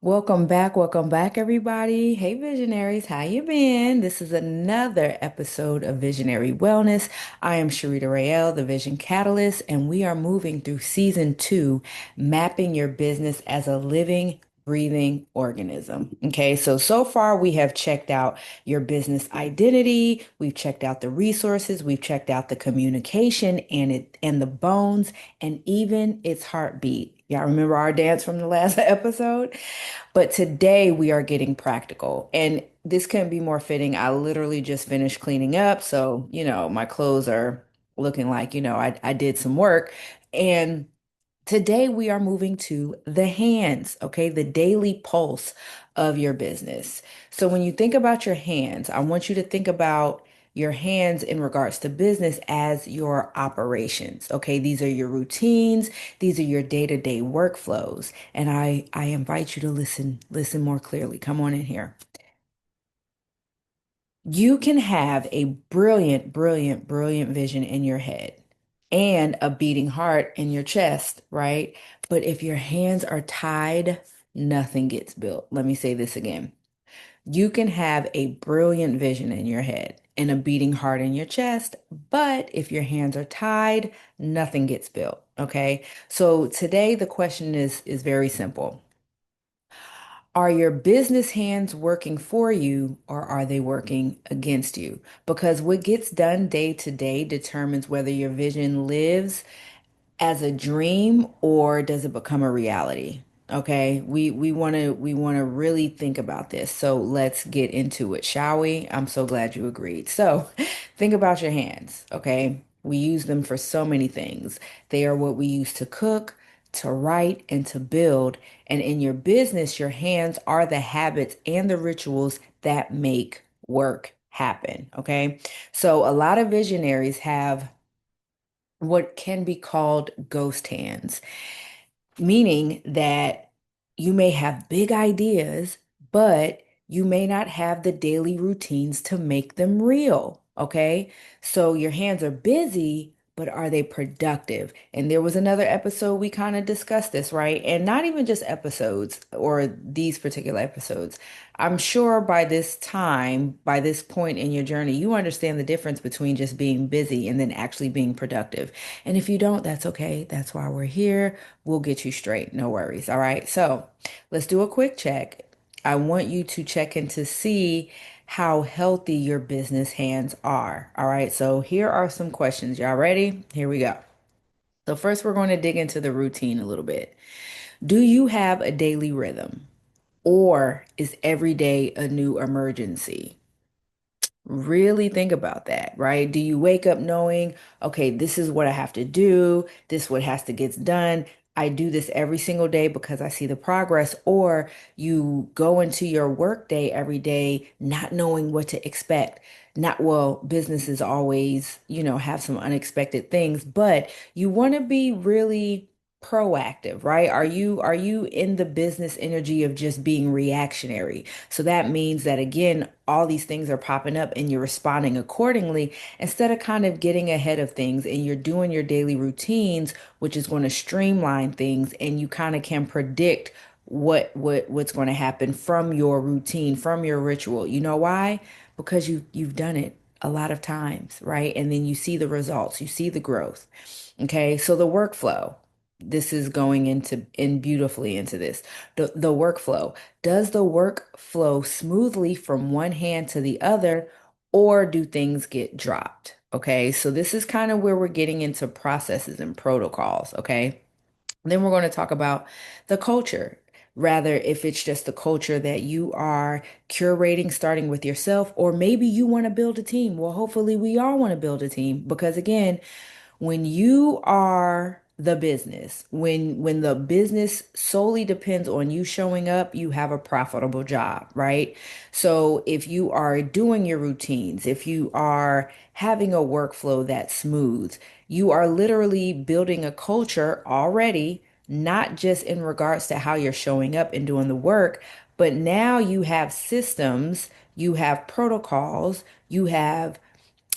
Welcome back, everybody. Hey, visionaries, how you been? This is another episode of Visionary Wellness. I am Charita Raél, the Vision Catalyst, and we are moving through season two, mapping your business as a living, breathing organism. Okay, so far we have checked out your business identity, we've checked out the resources, we've checked out the communication and the bones, and even its heartbeat. Y'all remember our dance from the last episode? But today we are getting practical. And this couldn't be more fitting. I literally just finished cleaning up. So, my clothes are looking like, I did some work. And today we are moving to the hands, okay? The daily pulse of your business. So when you think about your hands, I want you to think about your hands in regards to business as your operations. Okay, these are your routines, these are your day-to-day workflows. And I invite you to listen more clearly. Come on in here. You can have a brilliant vision in your head and a beating heart in your chest, right? But if your hands are tied, nothing gets built. Let me say this again. You can have a brilliant vision in your head and a beating heart in your chest, but if your hands are tied, nothing gets built, okay? So today the question is very simple. Are your business hands working for you or are they working against you? Because what gets done day to day determines whether your vision lives as a dream or does it become a reality? Okay, we want to really think about this. So let's get into it, shall we? I'm so glad you agreed. So think about your hands, okay? We use them for so many things. They are what we use to cook, to write, and to build. And in your business, your hands are the habits and the rituals that make work happen, okay? So a lot of visionaries have what can be called ghost hands, meaning that you may have big ideas, but you may not have the daily routines to make them real. Okay. So your hands are busy, but are they productive? And there was another episode we kind of discussed this, right? And not even just episodes or these particular episodes. I'm sure by this time, by this point in your journey, you understand the difference between just being busy and then actually being productive. And if you don't, that's okay. That's why we're here. We'll get you straight. No worries. All right. So let's do a quick check. I want you to check in to see how healthy your business hands are. All right. So here are some questions. Y'all ready? Here we go. So first, we're going to dig into the routine a little bit. Do you have a daily rhythm or is every day a new emergency? Really think about that, right? Do you wake up knowing, okay, this is what I have to do, this what has to get done. I do this every single day because I see the progress, or you go into your work day every day not knowing what to expect. Not well, businesses always, have some unexpected things, but you want to be really proactive, right? Are you in the business energy of just being reactionary? So that means that again, all these things are popping up and you're responding accordingly instead of kind of getting ahead of things and you're doing your daily routines, which is going to streamline things and you kind of can predict what's going to happen from your routine, from your ritual. You know why? Because you've done it a lot of times, right? And then you see the results, you see the growth. Okay, so the workflow. This is going into in beautifully into this. The workflow. Does the work flow smoothly from one hand to the other, or do things get dropped? Okay, so this is kind of where we're getting into processes and protocols. Okay, then we're going to talk about the culture. Rather, if it's just the culture that you are curating, starting with yourself, or maybe you want to build a team. Well, hopefully, we all want to build a team because, again, when you are the business, when the business solely depends on you showing up, you have a profitable job, right? So if you are doing your routines, if you are having a workflow that's smooth, you are literally building a culture already, not just in regards to how you're showing up and doing the work, but now you have systems, you have protocols, you have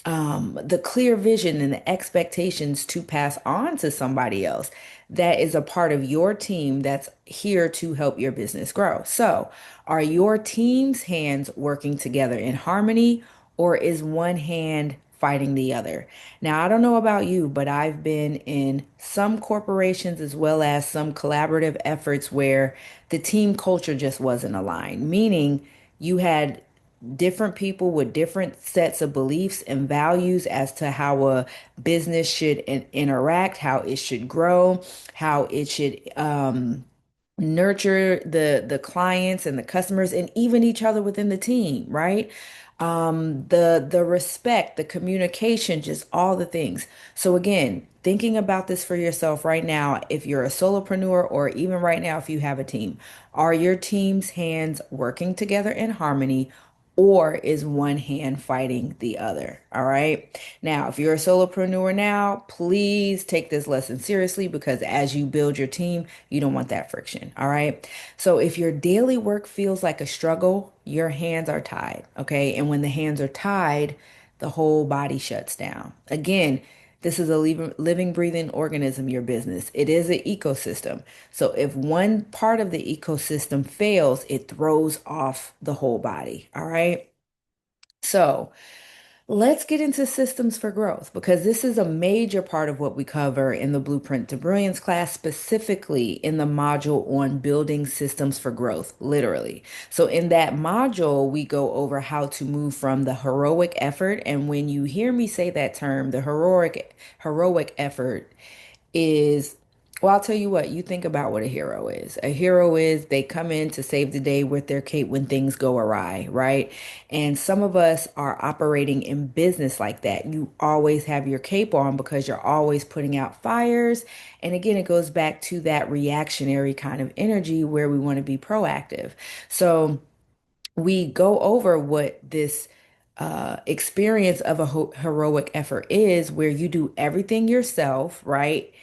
the clear vision and the expectations to pass on to somebody else. that is a part of your team that's here to help your business grow. So, are your team's hands working together in harmony, or is one hand fighting the other? Now, I don't know about you, but I've been in some corporations as well as some collaborative efforts where the team culture just wasn't aligned, meaning you had different people with different sets of beliefs and values as to how a business should interact, how it should grow, how it should nurture the clients and the customers and even each other within the team, right? The respect, the communication, just all the things. So again, thinking about this for yourself right now, if you're a solopreneur or even right now if you have a team, are your team's hands working together in harmony? Or is one hand fighting the other? All right. Now, if you're a solopreneur now, please take this lesson seriously because as you build your team, you don't want that friction. All right. So if your daily work feels like a struggle, your hands are tied. Okay. And when the hands are tied, the whole body shuts down. Again, this is a living, breathing organism, your business. It is an ecosystem. So if one part of the ecosystem fails, it throws off the whole body. All right. So, let's get into systems for growth because this is a major part of what we cover in the Blueprint to Brilliance class, specifically in the module on building systems for growth, literally. So, in that module, we go over how to move from the heroic effort. And when you hear me say that term, the heroic effort is, well, I'll tell you what, you think about what a hero is. A hero is they come in to save the day with their cape when things go awry, right? And some of us are operating in business like that. You always have your cape on because you're always putting out fires. And again, it goes back to that reactionary kind of energy where we want to be proactive. So we go over what this experience of a heroic effort is, where you do everything yourself, right?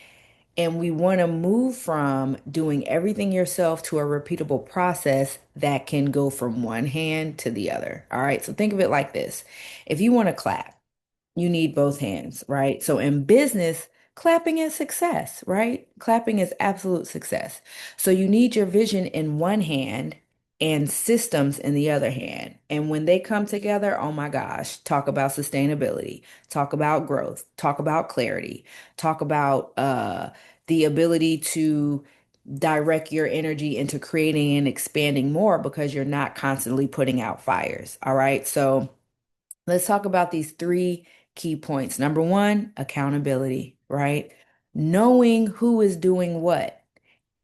And we want to move from doing everything yourself to a repeatable process that can go from one hand to the other. All right. So think of it like this. If you want to clap, you need both hands, right? So in business, clapping is success, right? Clapping is absolute success. So you need your vision in one hand and systems in the other hand. And when they come together, oh my gosh, talk about sustainability, talk about growth, talk about clarity, talk about the ability to direct your energy into creating and expanding more because you're not constantly putting out fires. All right. So let's talk about these three key points. Number one, accountability, right? Knowing who is doing what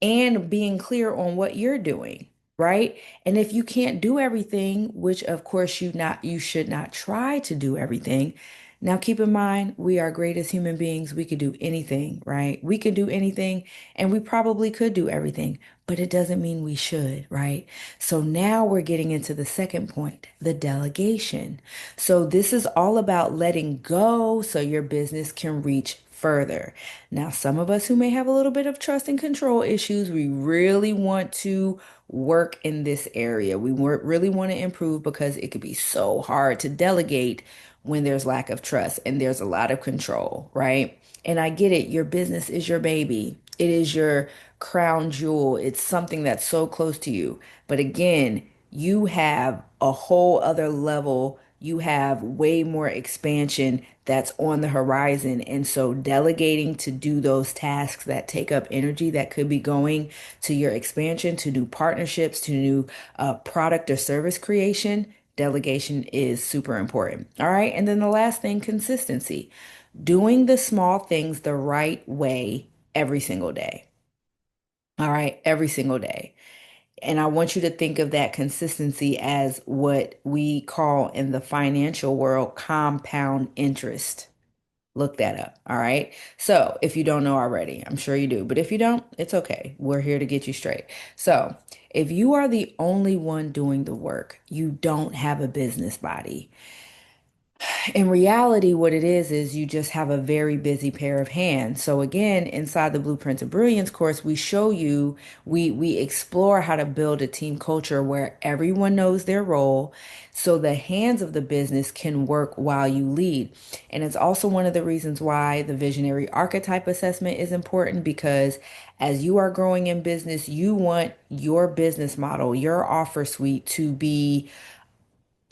and being clear on what you're doing, right? And if you can't do everything, which of course you should not try to do everything. Now keep in mind, we are great as human beings. We could do anything, right? We could do anything and we probably could do everything, but it doesn't mean we should, right? So now we're getting into the second point, the delegation. So this is all about letting go so your business can reach further. Now, some of us who may have a little bit of trust and control issues, we really want to work in this area. Really want to improve because it could be so hard to delegate when there's lack of trust and there's a lot of control, right? And I get it. Your business is your baby. It is your crown jewel. It's something that's so close to you. But again, you have a whole other level. You have way more expansion that's on the horizon. And so delegating to do those tasks that take up energy that could be going to your expansion, to new partnerships, to new product or service creation, delegation is super important. All right. And then the last thing, consistency. Doing the small things the right way every single day. All right. Every single day. And I want you to think of that consistency as what we call in the financial world compound interest. Look that up. All right. So if you don't know already, I'm sure you do. But if you don't, it's okay. We're here to get you straight. So if you are the only one doing the work, you don't have a business body. In reality, what it is you just have a very busy pair of hands. So again, inside the Blueprint of Brilliance course, we show you, we explore how to build a team culture where everyone knows their role so the hands of the business can work while you lead. And it's also one of the reasons why the visionary archetype assessment is important because as you are growing in business, you want your business model, your offer suite to be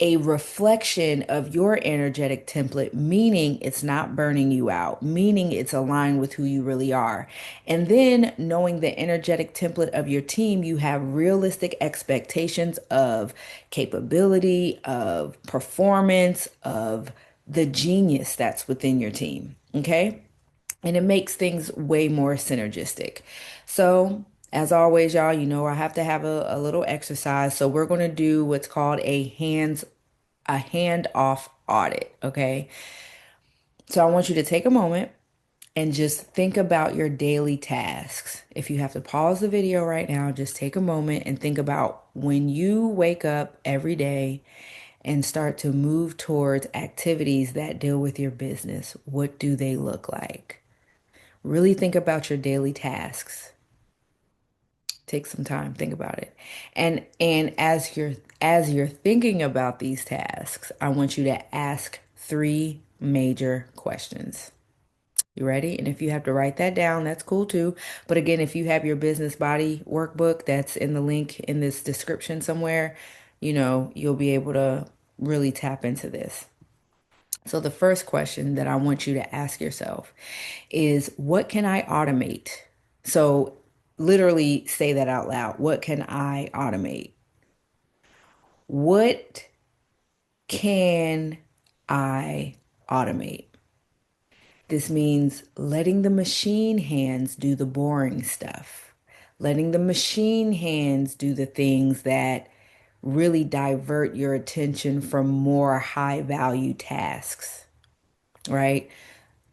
a reflection of your energetic template, meaning it's not burning you out, meaning it's aligned with who you really are. And then knowing the energetic template of your team, you have realistic expectations of capability, of performance, of the genius that's within your team. Okay. And it makes things way more synergistic. So, as always, y'all, you know I have to have a little exercise. So we're going to do what's called a handoff audit, okay? So I want you to take a moment and just think about your daily tasks. If you have to pause the video right now, just take a moment and think about when you wake up every day and start to move towards activities that deal with your business. What do they look like? Really think about your daily tasks. Take some time, think about it. And as you're thinking about these tasks, I want you to ask three major questions. You ready? And if you have to write that down, that's cool too. But again, if you have your business body workbook that's in the link in this description somewhere, you'll be able to really tap into this. So the first question that I want you to ask yourself is what can I automate? So literally say that out loud. What can I automate? What can I automate? This means letting the machine hands do the boring stuff, letting the machine hands do the things that really divert your attention from more high value tasks, right?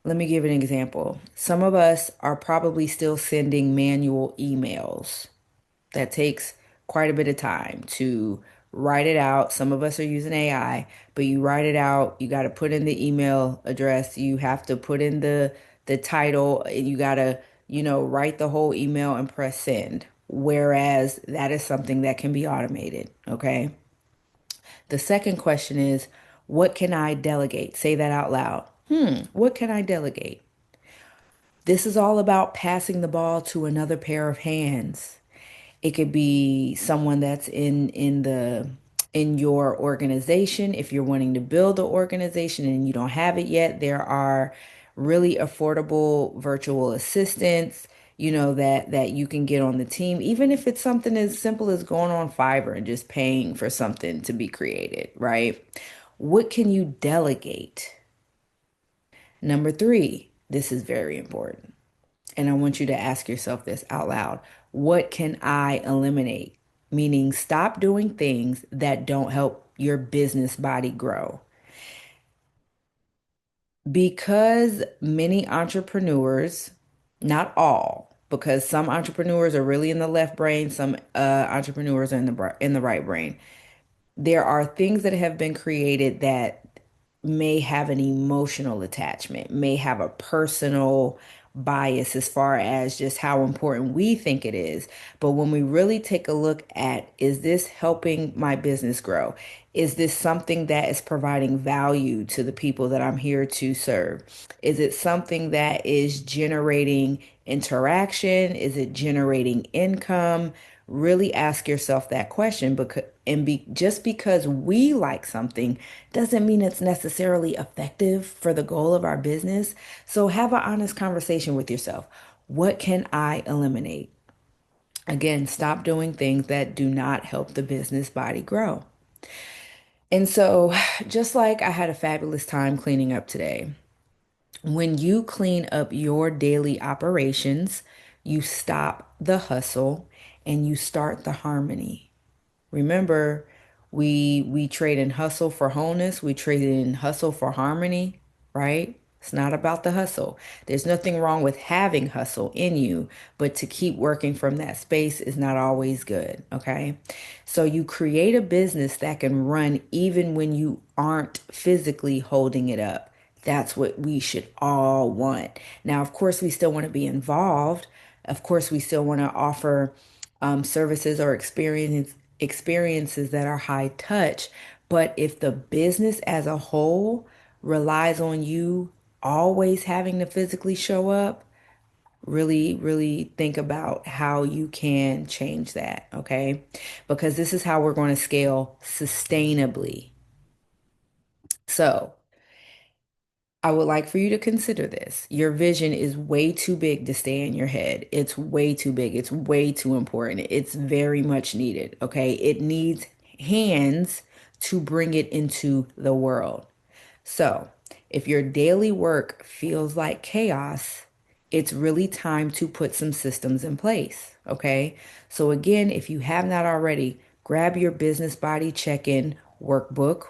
Let me give an example. Some of us are probably still sending manual emails. That takes quite a bit of time to write it out. Some of us are using AI, but you write it out, you got to put in the email address, you have to put in the title, and you got to, write the whole email and press send. Whereas that is something that can be automated, okay? The second question is, what can I delegate? Say that out loud. What can I delegate? This is all about passing the ball to another pair of hands. It could be someone that's in your organization. If you're wanting to build an organization and you don't have it yet, there are really affordable virtual assistants, that you can get on the team, even if it's something as simple as going on Fiverr and just paying for something to be created, right? What can you delegate? Number three, this is very important. And I want you to ask yourself this out loud. What can I eliminate? Meaning, stop doing things that don't help your business body grow. Because many entrepreneurs, not all, because some entrepreneurs are really in the left brain, some entrepreneurs are in the right brain. There are things that have been created that may have an emotional attachment, may have a personal bias as far as just how important we think it is. But when we really take a look at, is this helping my business grow? Is this something that is providing value to the people that I'm here to serve? Is it something that is generating interaction? Is it generating income? Really ask yourself that question because just because we like something doesn't mean it's necessarily effective for the goal of our business. So have an honest conversation with yourself. What can I eliminate? Again, stop doing things that do not help the business body grow. And so, just like I had a fabulous time cleaning up today, when you clean up your daily operations, you stop the hustle and you start the harmony. Remember, we trade in hustle for wholeness, we trade in hustle for harmony, right? It's not about the hustle. There's nothing wrong with having hustle in you, but to keep working from that space is not always good. Okay. So you create a business that can run even when you aren't physically holding it up. That's what we should all want. Now, of course, we still want to be involved. Of course, we still want to offer services or experiences that are high touch. But if the business as a whole relies on you always having to physically show up, really, really think about how you can change that, okay? Because this is how we're going to scale sustainably. So, I would like for you to consider this. Your vision is way too big to stay in your head. It's way too big. It's way too important. It's very much needed, okay? It needs hands to bring it into the world. So, if your daily work feels like chaos, it's really time to put some systems in place, okay? So, again, if you have not already, grab your business body check-in workbook,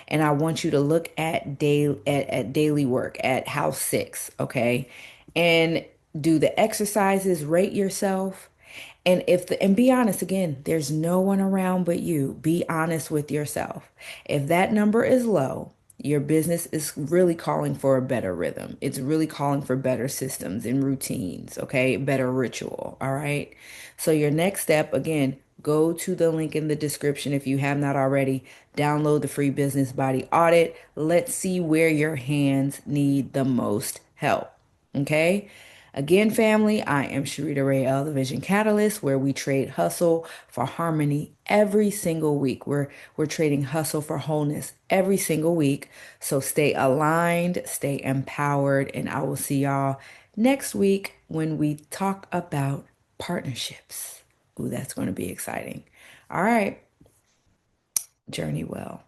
and I want you to look at daily work at house 6, okay? And do the exercises, rate yourself. And be honest again, there's no one around but you. Be honest with yourself. If that number is low, your business is really calling for a better rhythm. It's really calling for better systems and routines, okay? Better ritual, all right? So your next step, again, go to the link in the description if you have not already. Download the free business body audit. Let's see where your hands need the most help, okay? Again, family, I am Charita Raél, the Vision Catalyst, where we trade hustle for harmony every single week. We're trading hustle for wholeness every single week. So stay aligned, stay empowered, and I will see y'all next week when we talk about partnerships. Ooh, that's going to be exciting. All right, journey well.